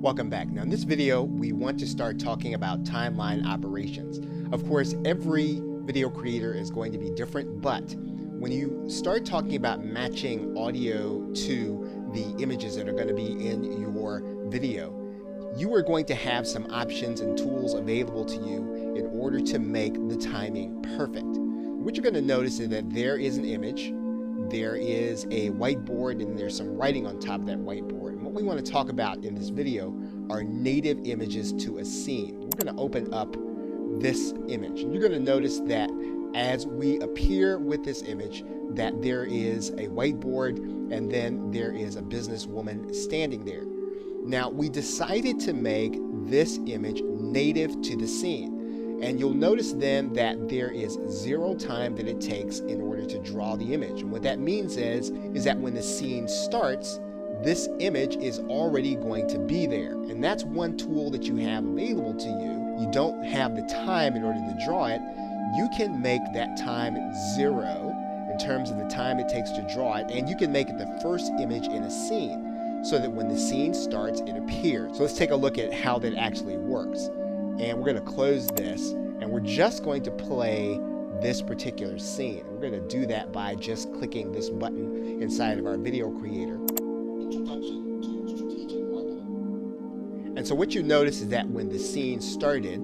Welcome back. Now in this video, we want to start talking about timeline operations. Of course, every video creator is going to be different, but when you start talking about matching audio to the images that are going to be in your video, you are going to have some options and tools available to you in order to make the timing perfect. What you're going to notice is that there is an image, there is a whiteboard, and there's some writing on top of that whiteboard. And what we want to talk about in this video are native images to a scene. We're going to open up this image, and you're going to notice that as we appear with this image, that there is a whiteboard and then there is a businesswoman standing there. Now, we decided to make this image native to the scene. And you'll notice then that there is 0 time that it takes in order to draw the image. And what that means is that when the scene starts, this image is already going to be there. And that's one tool that you have available to you. You don't have the time in order to draw it. You can make that time 0 in terms of the time it takes to draw it. And you can make it the first image in a scene so that when the scene starts, it appears. So let's take a look at how that actually works. And we're going to close this, and we're just going to play this particular scene. We're going to do that by just clicking this button inside of our video creator. Introduction to strategic marketing. And so what you notice is that when the scene started,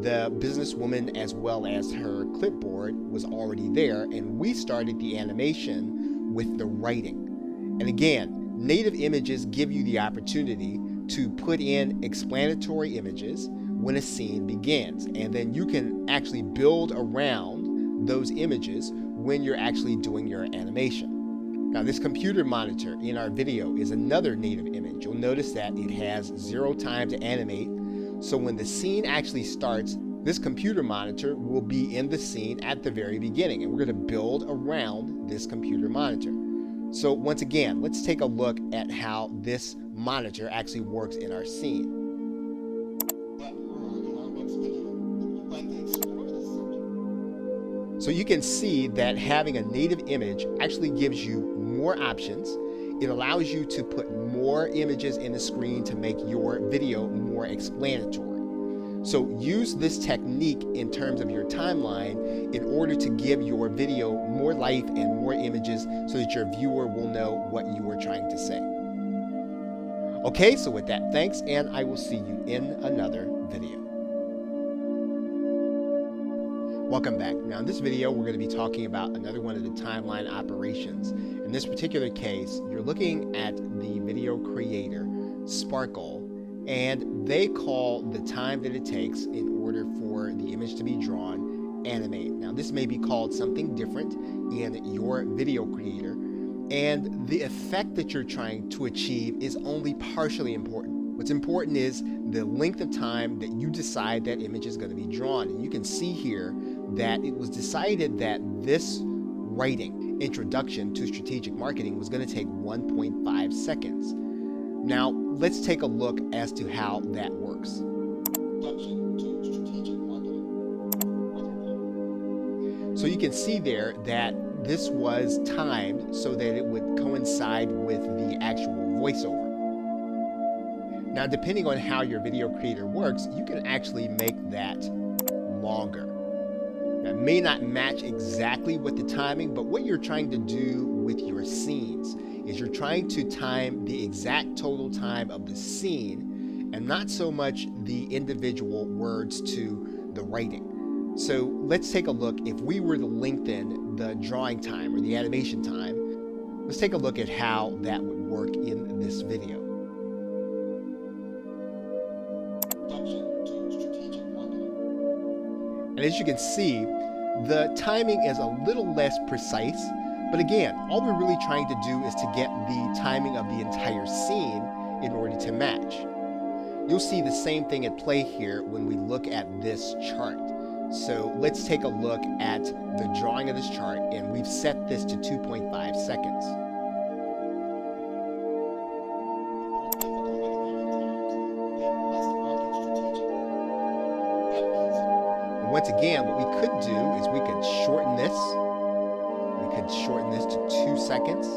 the businesswoman as well as her clipboard was already there, and we started the animation with the writing. And again, native images give you the opportunity to put in explanatory images when a scene begins, and then you can actually build around those images when you're actually doing your animation. Now, this computer monitor in our video is another native image. You'll notice that it has 0 time to animate, so when the scene actually starts, this computer monitor will be in the scene at the very beginning, and we're going to build around this computer monitor. So once again, let's take a look at how this monitor actually works in our scene. So you can see that having a native image actually gives you more options. It allows you to put more images in the screen to make your video more explanatory. So use this technique in terms of your timeline in order to give your video more life and more images so that your viewer will know what you are trying to say. Okay, so with that, thanks, and I will see you in another video. Welcome back. Now in this video, we're going to be talking about another one of the timeline operations. In this particular case, you're looking at the video creator, Sparkle, and they call the time that it takes in order for the image to be drawn, animate. Now this may be called something different in your video creator, and the effect that you're trying to achieve is only partially important. What's important is the length of time that you decide that image is going to be drawn. And you can see here that it was decided that this writing, Introduction to Strategic Marketing, was going to take 1.5 seconds. Now, let's take a look as to how that works. Introduction to Strategic Marketing. So you can see there that this was timed so that it would coincide with the actual voiceover. Now, depending on how your video creator works, you can actually make that longer. That may not match exactly with the timing, but what you're trying to do with your scenes is you're trying to time the exact total time of the scene and not so much the individual words to the writing. So let's take a look. If we were to lengthen the drawing time or the animation time, let's take a look at how that would work in this video. And as you can see, the timing is a little less precise, but again, all we're really trying to do is to get the timing of the entire scene in order to match. You'll see the same thing at play here when we look at this chart. So let's take a look at the drawing of this chart, and we've set this to 2.5 seconds. Once again, what we could do is we could shorten this. We could shorten this to 2 seconds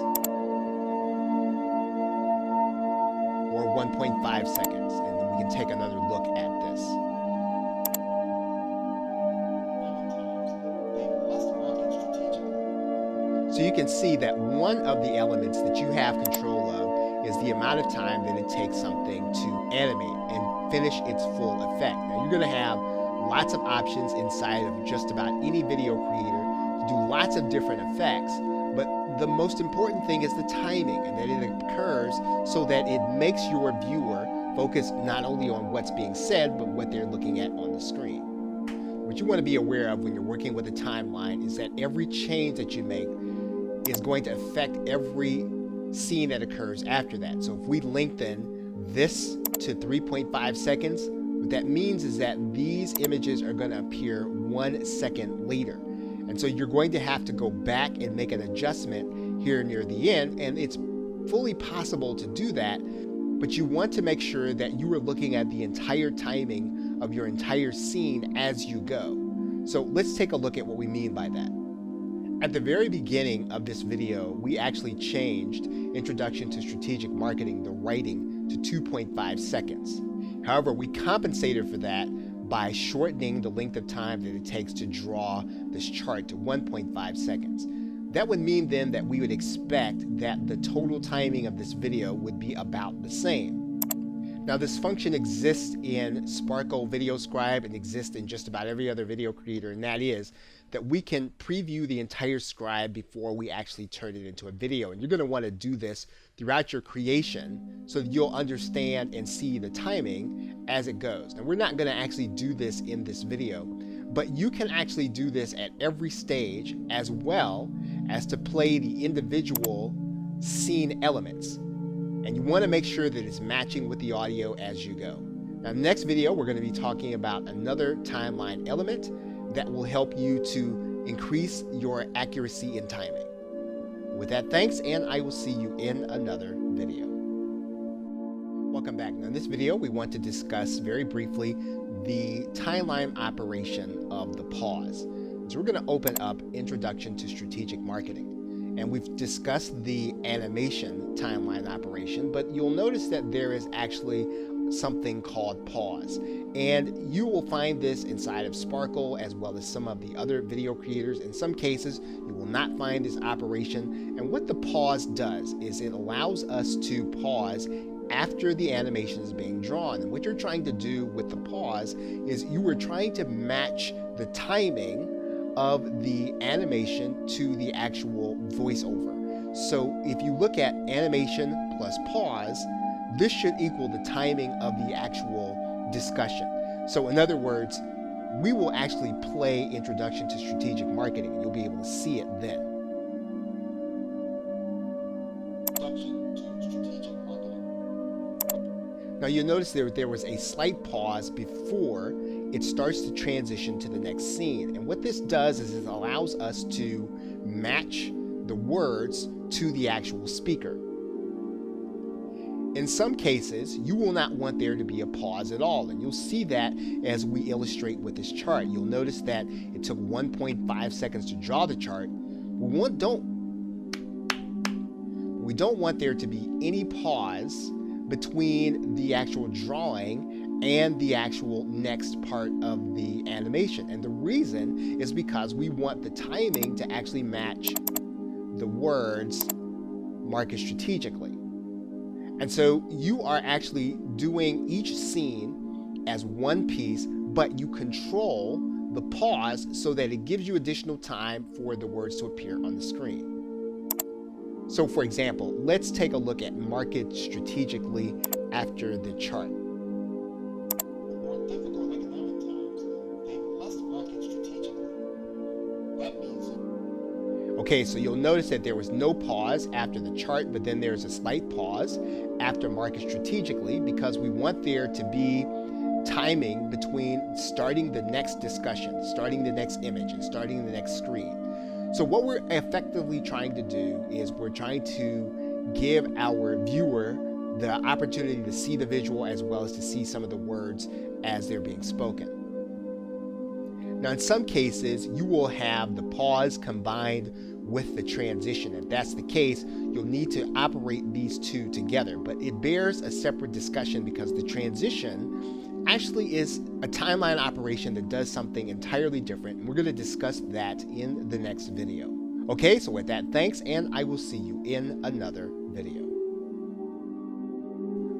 or 1.5 seconds. seconds, and then we can take another look at this. So you can see that one of the elements that you have control of is the amount of time that it takes something to animate and finish its full effect. Now you're going to have lots of options inside of just about any video creator to do lots of different effects, but the most important thing is the timing, and that it occurs so that it makes your viewer focus not only on what's being said, but what they're looking at on the screen. What you want to be aware of when you're working with a timeline is that every change that you make is going to affect every scene that occurs after that. So if we lengthen this to 3.5 seconds, what that means is that these images are going to appear 1 second later. And so you're going to have to go back and make an adjustment here near the end, and it's fully possible to do that, but you want to make sure that you are looking at the entire timing of your entire scene as you go. So let's take a look at what we mean by that. At the very beginning of this video, we actually changed Introduction to Strategic Marketing, the writing, to 2.5 seconds. However, we compensated for that by shortening the length of time that it takes to draw this chart to 1.5 seconds. That would mean then that we would expect that the total timing of this video would be about the same. Now, this function exists in Sparkle Video Scribe and exists in just about every other video creator, and that is that we can preview the entire scribe before we actually turn it into a video. And you're going to want to do this throughout your creation so that you'll understand and see the timing as it goes. Now, we're not going to actually do this in this video, but you can actually do this at every stage as well as to play the individual scene elements. And you want to make sure that it's matching with the audio as you go. Now, in the next video, we're going to be talking about another timeline element that will help you to increase your accuracy in timing. With that, thanks, and I will see you in another video. Welcome back. Now, in this video, we want to discuss very briefly the timeline operation of the pause. So we're going to open up Introduction to Strategic Marketing. And we've discussed the animation timeline operation, but you'll notice that there is actually something called pause. And you will find this inside of Sparkle as well as some of the other video creators. In some cases, you will not find this operation. And what the pause does is it allows us to pause after the animation is being drawn. And what you're trying to do with the pause is you are trying to match the timing of the animation to the actual voiceover. So if you look at animation plus pause, this should equal the timing of the actual discussion. So in other words, we will actually play Introduction to Strategic Marketing, and you'll be able to see it then. Now you'll notice there was a slight pause before it starts to transition to the next scene. And what this does is it allows us to match the words to the actual speaker. In some cases, you will not want there to be a pause at all, and you'll see that as we illustrate with this chart. You'll notice that it took 1.5 seconds to draw the chart. We don't want there to be any pause between the actual drawing and the actual next part of the animation. And the reason is because we want the timing to actually match the words market strategically. And so you are actually doing each scene as one piece, but you control the pause so that it gives you additional time for the words to appear on the screen. So for example, let's take a look at market strategically after the chart. Okay, so you'll notice that there was no pause after the chart, but then there's a slight pause after market strategically because we want there to be timing between starting the next discussion, starting the next image, and starting the next screen. So what we're effectively trying to do is we're trying to give our viewer the opportunity to see the visual as well as to see some of the words as they're being spoken. Now, in some cases, you will have the pause combined with the transition. If that's the case, you'll need to operate these two together, but it bears a separate discussion because the transition actually is a timeline operation that does something entirely different, and we're going to discuss that in the next video. Okay, so with that, thanks, and I will see you in another video.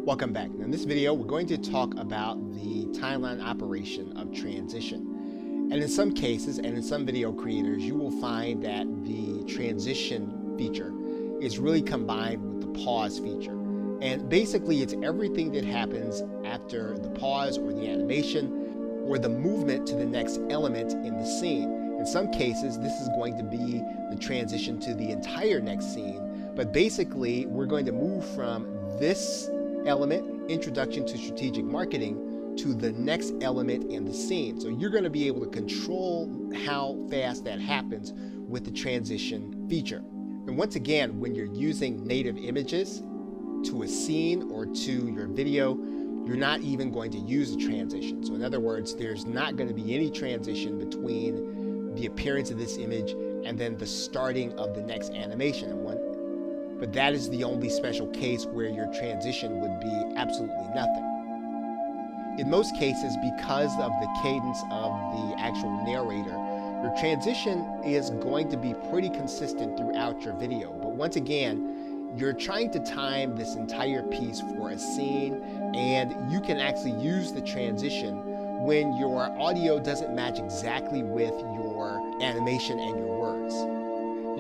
Welcome back. Now in this video, we're going to talk about the timeline operation of transition. And in some cases, and in some video creators, you will find that the transition feature is really combined with the pause feature. And basically, it's everything that happens after the pause or the animation or the movement to the next element in the scene. In some cases, this is going to be the transition to the entire next scene. But basically, we're going to move from this element, introduction to strategic marketing, to the next element in the scene. So you're going to be able to control how fast that happens with the transition feature. And once again, when you're using native images to a scene or to your video, you're not even going to use a transition. So in other words, there's not going to be any transition between the appearance of this image and then the starting of the next animation. But that is the only special case where your transition would be absolutely nothing. In most cases, because of the cadence of the actual narrator, your transition is going to be pretty consistent throughout your video. But once again, you're trying to time this entire piece for a scene, and you can actually use the transition when your audio doesn't match exactly with your animation and your words.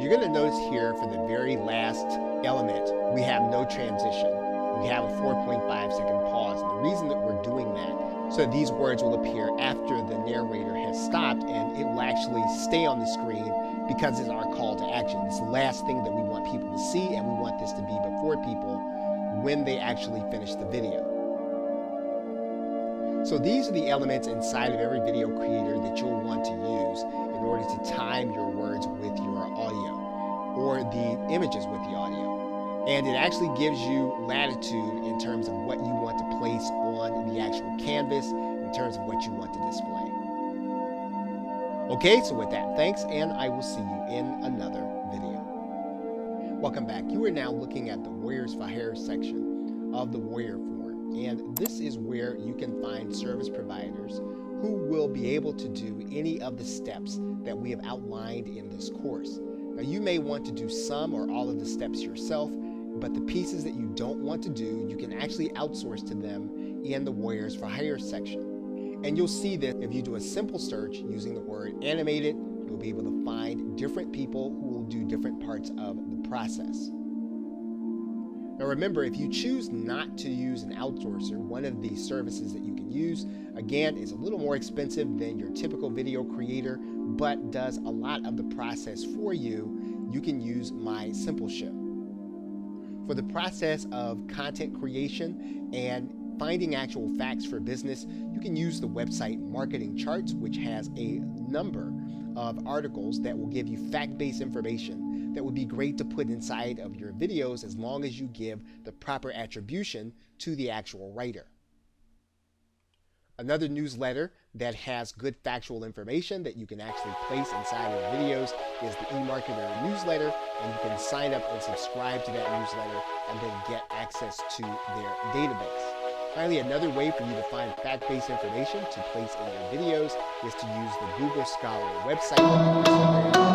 You're going to notice here for the very last element, we have no transition. We have a 4.5-second pause. And the reason that we're doing that, so these words will appear after the narrator has stopped, and it will actually stay on the screen because it's our call to action. It's the last thing that we want people to see, and we want this to be before people when they actually finish the video. So these are the elements inside of every video creator that you'll want to use in order to time your words with your audio or the images with the audio. And it actually gives you latitude in terms of what you want to place on the actual canvas, in terms of what you want to display. Okay, so with that, thanks, and I will see you in another video. Welcome back. You are now looking at the Warriors for Hire section of the Warrior Forum, and this is where you can find service providers who will be able to do any of the steps that we have outlined in this course. Now, you may want to do some or all of the steps yourself, but the pieces that you don't want to do, you can actually outsource to them in the Warriors for Hire section. And you'll see that if you do a simple search using the word animated, you'll be able to find different people who will do different parts of the process. Now remember, if you choose not to use an outsourcer, one of the services that you can use, again, is a little more expensive than your typical video creator, but does a lot of the process for you. You can use My Simple Ship. For the process of content creation and finding actual facts for business, you can use the website Marketing Charts, which has a number of articles that will give you fact-based information that would be great to put inside of your videos as long as you give the proper attribution to the actual writer. Another newsletter that has good factual information that you can actually place inside of videos is the eMarketer newsletter, and you can sign up and subscribe to that newsletter and then get access to their database. Finally, another way for you to find fact-based information to place in your videos is to use the Google Scholar website.